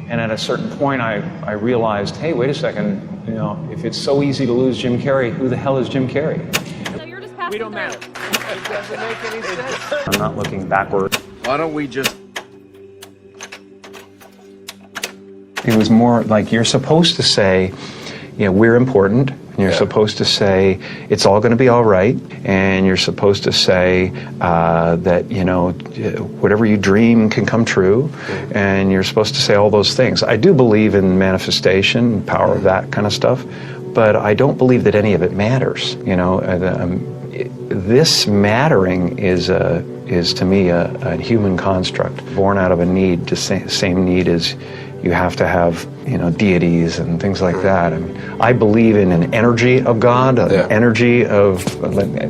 And at a certain point, I realized, hey, wait a second, you know, if it's so easy to lose Jim Carrey, who the hell is Jim Carrey? So you're just passing We don't matter. It doesn't make any sense. I'm not looking backward. Why don't we just... It was more like you're supposed to say, you know, we're important, and you're supposed to say it's all going to be all right, and you're supposed to say that, you know, whatever you dream can come true, and you're supposed to say all those things. I do believe in manifestation, power of that kind of stuff, but I don't believe that any of it matters. You know, this mattering is to me a human construct, born out of a need, the same need as you have to have, you know, deities and things like that. I mean, I believe in an energy of God, an energy of,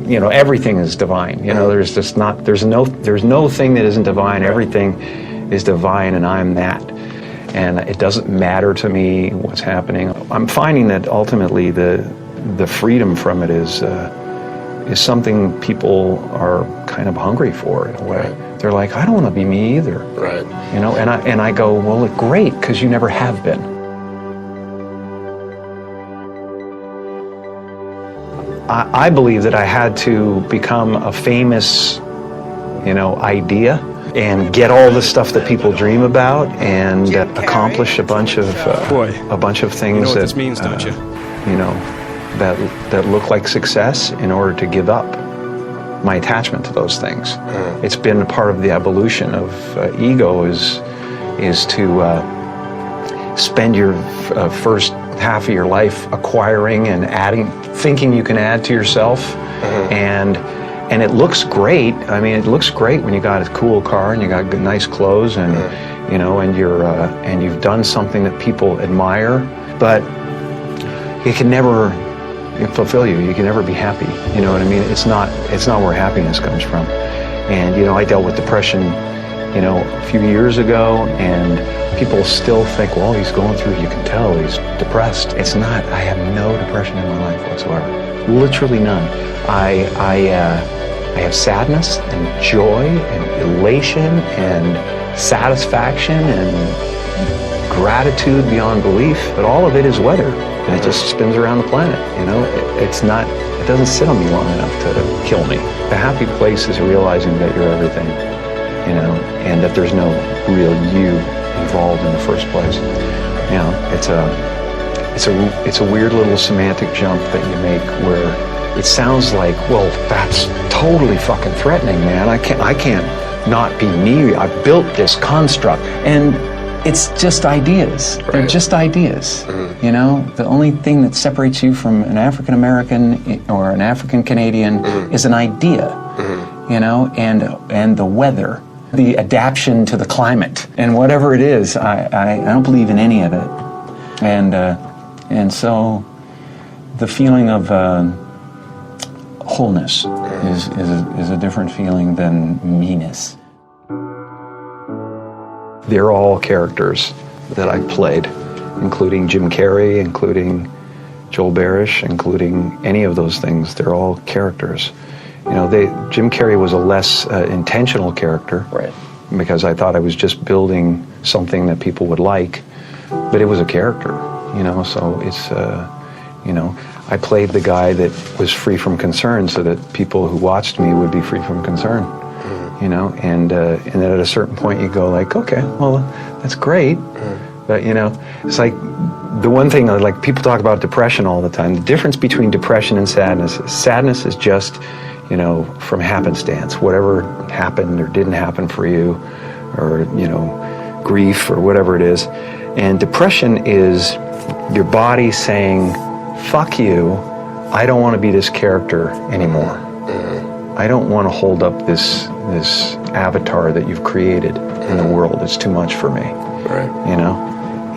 you know, everything is divine. You know, there's just not, there's no thing that isn't divine. Everything is divine, and I'm that. And it doesn't matter to me what's happening. I'm finding that ultimately the freedom from it is something people are kind of hungry for in a way. Right. They're like, I don't want to be me either. Right. You know, and I go, well, great, because you never have been. I believe that I had to become a famous, you know, idea and get all the stuff that people dream about and accomplish a bunch of things you know what that this means, don't you? You know, that look like success in order to give up my attachment to those things. It's been a part of the evolution of ego is to spend your first half of your life acquiring and adding, thinking you can add to yourself, and it looks great. I mean, it looks great when you got a cool car and you got good, nice clothes, and you know, and you've done something that people admire, but it can never fulfill you. You can never be happy. You know what I mean? It's not where happiness comes from. And you know, I dealt with depression, you know, a few years ago, and people still think, well, he's going through it. You can tell he's depressed. It's not. I have no depression in my life whatsoever. Literally none. I have sadness and joy and elation and satisfaction and gratitude beyond belief, but all of it is weather, and it just spins around the planet. You know, it doesn't sit on me long enough to kill me. The happy place is realizing that you're everything, you know, and that there's no real you involved in the first place. You know, it's a weird little semantic jump that you make where it sounds like, well, that's totally fucking threatening, man. I can't not be me. I've built this construct, and it's just ideas. Right. They're just ideas. You know, the only thing that separates you from an African American or an African Canadian is an idea. You know, and the weather, the adaptation to the climate, and whatever it is, I don't believe in any of it. And so the feeling of wholeness is a different feeling than meanness. They're all characters that I played, including Jim Carrey, including Joel Barish, including any of those things. They're all characters. You know, Jim Carrey was a less intentional character, right? Because I thought I was just building something that people would like, but it was a character, you know. So it's, you know, I played the guy that was free from concern, so that people who watched me would be free from concern. You know, and then at a certain point you go like, okay, well, that's great, but you know, it's like the one thing, like people talk about depression all the time. The difference between depression and sadness is just, you know, from happenstance, whatever happened or didn't happen for you, or you know, grief or whatever it is. And depression is your body saying, fuck you, I don't want to be this character anymore. I don't want to hold up this avatar that you've created in the world. It's too much for me. Right. You know?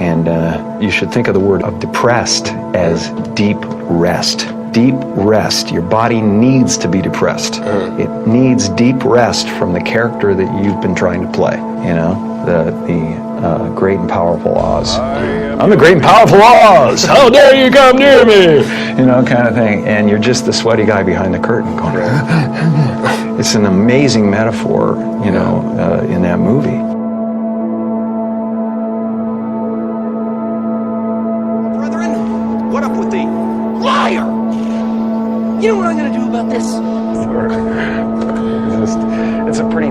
And you should think of the word of depressed as deep rest. Deep rest. Your body needs to be depressed. It needs deep rest from the character that you've been trying to play. You know? The great and powerful Oz. I'm the great and powerful Oz! How dare you come near me! You know, kind of thing. And you're just the sweaty guy behind the curtain going, it's an amazing metaphor, you know, in that movie. You know what I'm gonna do about this? It's a pretty